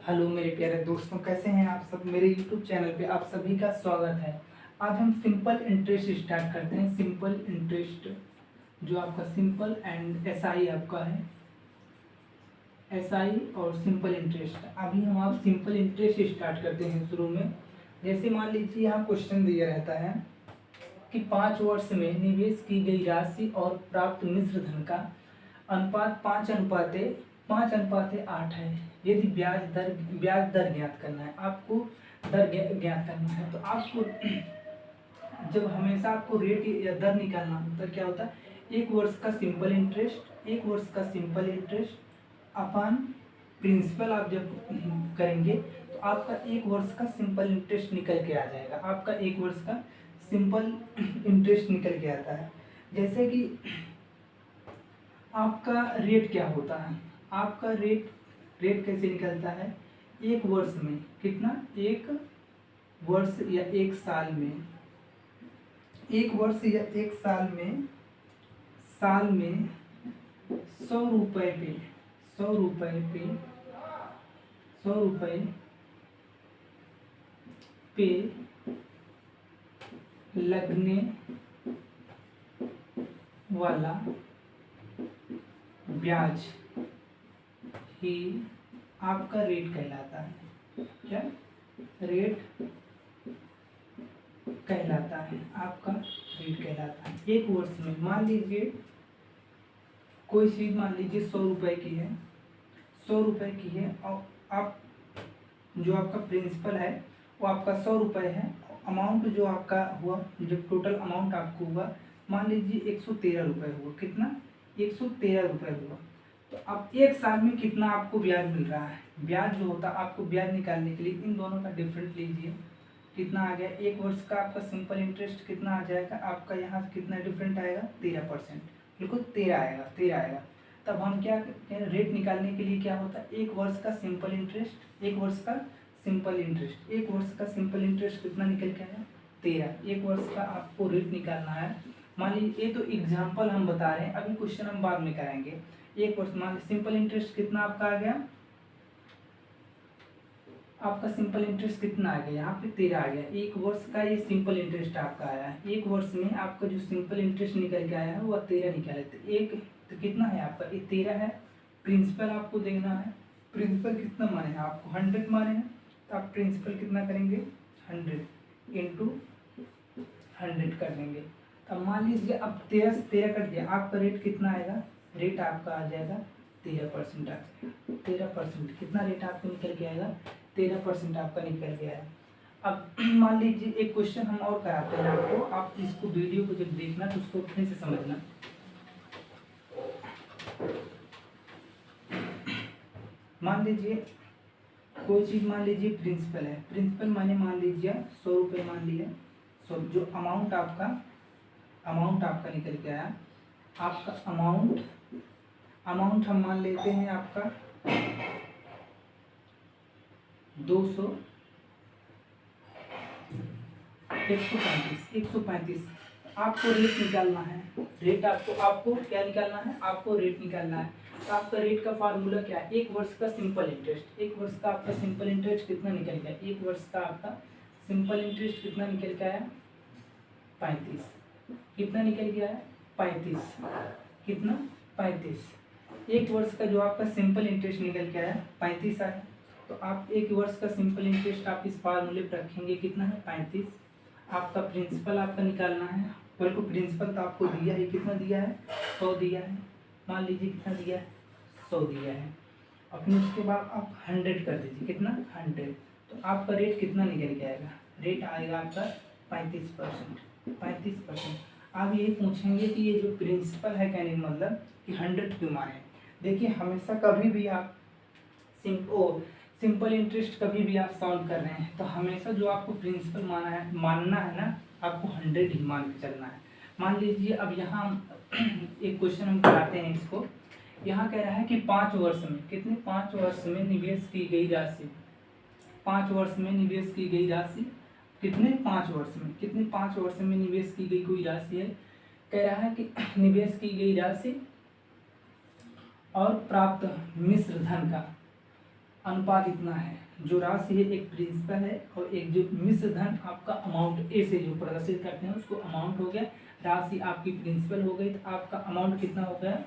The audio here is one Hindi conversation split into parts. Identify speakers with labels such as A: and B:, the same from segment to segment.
A: हेलो मेरे प्यारे दोस्तों, कैसे हैं आप सब। मेरे यूट्यूब चैनल पे आप सभी का स्वागत है। आज हम सिंपल इंटरेस्ट स्टार्ट करते हैं। सिंपल इंटरेस्ट जो आपका सिंपल एंड एसआई आपका है, एसआई और सिंपल इंटरेस्ट। अभी हम आप सिंपल इंटरेस्ट स्टार्ट करते हैं। शुरू में जैसे मान लीजिए यहाँ क्वेश्चन दिया रहता है कि 5 वर्ष में निवेश की गई राशि और प्राप्त मिश्र धन का अनुपात 5:8 है। यदि ब्याज दर ज्ञात करना है, आपको दर ज्ञात करना है, तो आपको जब हमेशा आपको रेट या दर निकालना होता है, क्या होता है, एक वर्ष का सिंपल इंटरेस्ट अपॉन प्रिंसिपल आप जब करेंगे तो आपका एक वर्ष का सिंपल इंटरेस्ट निकल के आ जाएगा। आपका एक वर्ष का सिंपल इंटरेस्ट निकल के आता है। जैसे कि आपका रेट क्या होता है, आपका रेट कैसे निकलता है, एक वर्ष में कितना, एक वर्ष या एक साल में, एक वर्ष या एक साल में 100 रुपये पे 100 रुपये पे लगने वाला ब्याज ही आपका रेट कहलाता है। क्या रेट कहलाता है, आपका रेट कहलाता है। एक वर्ष में मान लीजिए कोई चीज़, मान लीजिए 100 रुपये की है, 100 रुपये की है, और आप जो आपका प्रिंसिपल है वो आपका 100 रुपये है। अमाउंट जो आपका हुआ, जो टोटल अमाउंट आपको हुआ, मान लीजिए 113 रुपये हुआ। कितना, 113 रुपये हुआ। तो अब एक साल में कितना आपको ब्याज मिल रहा है, ब्याज जो होता है, आपको ब्याज निकालने के लिए इन दोनों का डिफरेंस लीजिए। कितना आ गया, एक वर्ष का आपका सिंपल इंटरेस्ट कितना आ जाएगा, आपका यहाँ कितना डिफरेंट आएगा, 13%, बिल्कुल 13 आएगा। तब हम क्या कह रहे, रेट निकालने के लिए क्या होता है, एक वर्ष का सिंपल इंटरेस्ट, एक वर्ष का सिंपल इंटरेस्ट कितना निकल के आया, 13। एक वर्ष का आपको रेट निकालना है। मान लीजिए ये तो एग्जाम्पल हम बता रहे हैं, अभी क्वेश्चन हम बाद में कराएंगे। एक वर्ष मान सिंपल इंटरेस्ट कितना आपका आ गया, आपका सिंपल इंटरेस्ट कितना आ गया, यहाँ पे 13 आ गया। एक वर्ष का ये सिंपल इंटरेस्ट आपका आया है। एक वर्ष में आपका जो सिंपल इंटरेस्ट निकल के आया है वो 13 निकाले थे। एक तो कितना है आपका, ये 13 है। प्रिंसिपल आपको देखना है, प्रिंसिपल कितना माने हैं, आपको 100 माने हैं, तो आप प्रिंसिपल कितना करेंगे, 100 इंटू 100 कर देंगे। अब मान लीजिए अब 13 से 13 कट गया, आपका रेट कितना आएगा, रेट आपका आ जाएगा 13% आ जाएगा। 13% कितना रेट आपको निकल के आएगा, 13% आपका निकल गया है। अब मान लीजिए एक क्वेश्चन हम और कराते हैं आपको, आप इसको वीडियो को जब देखना तो उसको फिर से समझना। मान लीजिए कोई चीज़, मान लीजिए प्रिंसिपल है, प्रिंसिपल मान लीजिए 100 रुपये मान लिया। सो जो अमाउंट आपका निकल के आया, आपका अमाउंट हम मान लेते हैं आपका 200 135। आपको रेट निकालना है, रेट आपको क्या निकालना है, आपको रेट निकालना है। तो आपका रेट का फार्मूला क्या है, एक वर्ष का सिंपल इंटरेस्ट। एक वर्ष का आपका सिंपल इंटरेस्ट कितना निकल गया, एक वर्ष का आपका सिंपल इंटरेस्ट कितना निकल के आया, 35। कितना निकल गया है, 35। कितना, 35। एक वर्ष का जो आपका सिंपल इंटरेस्ट निकल के आया 35 आया। तो आप एक वर्ष का सिंपल इंटरेस्ट आप इस फार्मूले पर रखेंगे, कितना है, 35। आपका प्रिंसिपल आपका निकालना है, बिल्कुल प्रिंसिपल तो आपको दिया है, कितना दिया है, 100 दिया है। मान लीजिए कितना दिया है, 100 दिया है। और फिर उसके बाद आप 100 कर दीजिए, कितना, 100। तो आपका रेट कितना निकल के आएगा, रेट आएगा आपका 35%। आप ये पूछेंगे कि ये जो प्रिंसिपल है, कहने का मतलब कि 100 क्यों माने। देखिए हमेशा कभी भी आप सिंपल इंटरेस्ट कभी भी आप सॉल्व कर रहे हैं तो हमेशा जो आपको प्रिंसिपल मानना है ना, आपको 100 ही मान के चलना है। मान लीजिए अब यहाँ एक क्वेश्चन हम कराते हैं इसको। यहाँ कह रहा है कि 5 वर्ष में कितने, 5 वर्ष में निवेश की गई राशि, 5 वर्ष में निवेश की गई राशि कितने, 5 वर्ष में कितने, 5 वर्ष में निवेश की गई कोई राशि है। कह रहा है कि निवेश की गई राशि और प्राप्त मिश्र धन का अनुपात इतना है, जो राशि है एक प्रिंसिपल है और एक जो मिश्र धन आपका अमाउंट ए से जो प्रदर्शित करते हैं उसको अमाउंट हो गया, राशि आपकी प्रिंसिपल हो गई, तो आपका अमाउंट कितना हो गया,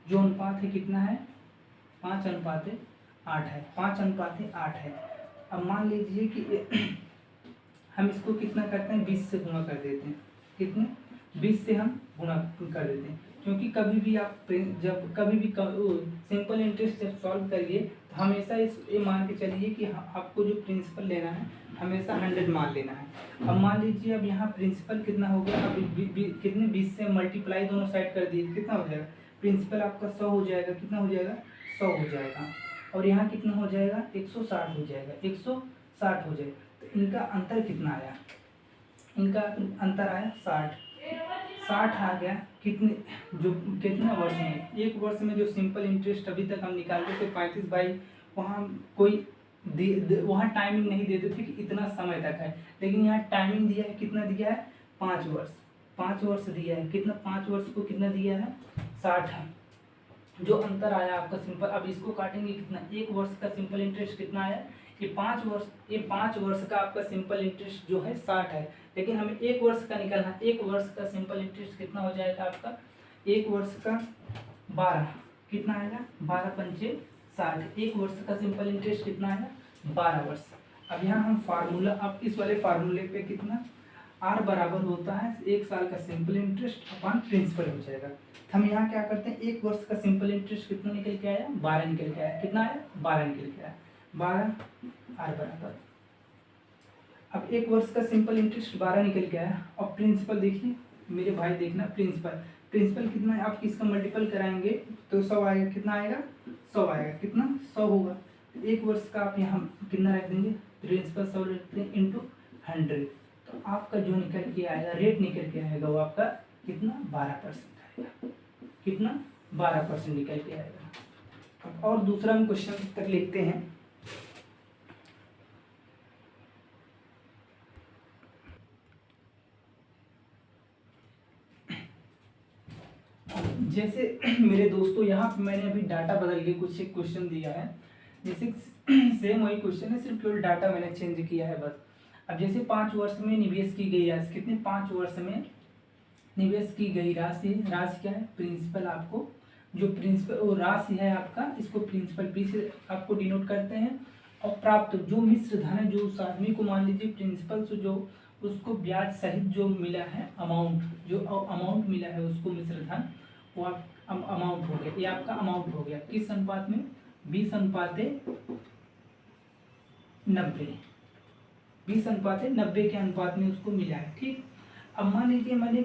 A: जो अनुपात है कितना है 5:8 है, 5:8 है। अब मान लीजिए कि हम इसको कितना करते हैं 20 से गुणा कर देते हैं, कितने 20 से हम गुणा कर देते हैं, क्योंकि कभी भी आप जब कभी भी सिंपल इंटरेस्ट जब सॉल्व करिए तो हमेशा ये मान के चलिए कि आपको जो प्रिंसिपल लेना है हमेशा 100 मान लेना है। अब मान लीजिए अब यहाँ प्रिंसिपल कितना हो गया, अब कितने 20 से मल्टीप्लाई दोनों साइड कर दिए, कितना हो जाएगा, प्रिंसिपल आपका 100 हो जाएगा, कितना हो जाएगा 100 हो जाएगा, और यहाँ कितना हो जाएगा 160 हो जाएगा, 160 हो जाएगा। तो इनका अंतर कितना आया, इनका अंतर आया 60 आ गया, कितने जो कितना वर्ष में, एक वर्ष में जो सिंपल इंटरेस्ट अभी तक हम निकालते थे 35 बाई, वहाँ कोई वहाँ टाइमिंग नहीं देते थे कि इतना समय तक है, लेकिन यहाँ टाइमिंग दिया है, कितना दिया है 5 वर्ष, 5 वर्ष दिया है, कितना 5 वर्ष को कितना दिया है 60 है। जो अंतर आया आपका सिंपल, अब इसको काटेंगे कितना, एक वर्ष का सिंपल इंटरेस्ट कितना आया, ये 5 वर्ष का आपका सिंपल इंटरेस्ट जो है 60 है, लेकिन हमें एक वर्ष का निकालना है, एक वर्ष का सिंपल इंटरेस्ट कितना हो जाएगा आपका, एक वर्ष का 12, कितना आएगा 12×5 60, एक वर्ष का सिंपल इंटरेस्ट कितना आएगा 12 वर्ष। अब यहाँ हम फार्मूला, अब इस वाले फार्मूले पे कितना R बराबर होता है 1 साल का सिंपल इंटरेस्ट अपॉन प्रिंसिपल हो जाएगा। हम यहाँ क्या करते हैं, एक वर्ष का सिंपल इंटरेस्ट कितना निकल के आया 12 निकल के आया, कितना आया 12 निकल के आया, 12 R बराबर, अब एक वर्ष का सिंपल इंटरेस्ट 12 निकल के आया। अब प्रिंसिपल देखिए मेरे भाई, देखना प्रिंसिपल कितना है, आप किसका मल्टीपल कराएंगे तो 100 आएगा, कितना आएगा 100 आएगा, कितना 100 होगा, एक वर्ष का आप यहाँ कितना रख देंगे, प्रिंसिपल 100 रखते हैं इंटू 100, तो आपका जो निकल के आएगा रेट निकल के आएगा वो आपका कितना 12% आएगा, कितना 12% निकल के आएगा। अब और दूसरा हम क्वेश्चन तक लिखते हैं, जैसे मेरे दोस्तों यहाँ पे मैंने अभी डाटा बदल के कुछ एक क्वेश्चन दिया है, जैसे सेम वही क्वेश्चन है, सिर्फ केवल डाटा मैंने चेंज किया है बस। अब जैसे 5 वर्ष में निवेश की गई राशि, कितने 5 वर्ष में निवेश की गई राशि क्या है प्रिंसिपल, आपको जो प्रिंसिपल राशि है आपका, इसको प्रिंसिपल पी से आपको डिनोट करते हैं, और प्राप्त जो मिश्र धन है, जो उस आदमी को मान लीजिए प्रिंसिपल से जो उसको ब्याज सहित जो मिला है अमाउंट, जो अमाउंट मिला है उसको मिश्र धन, वो अमाउंट हो गया, ये आपका अमाउंट हो गया, किस अनुपात में 20:90, 20:90 के अनुपात में उसको मिला है। ठीक, अब मान लीजिए मैंने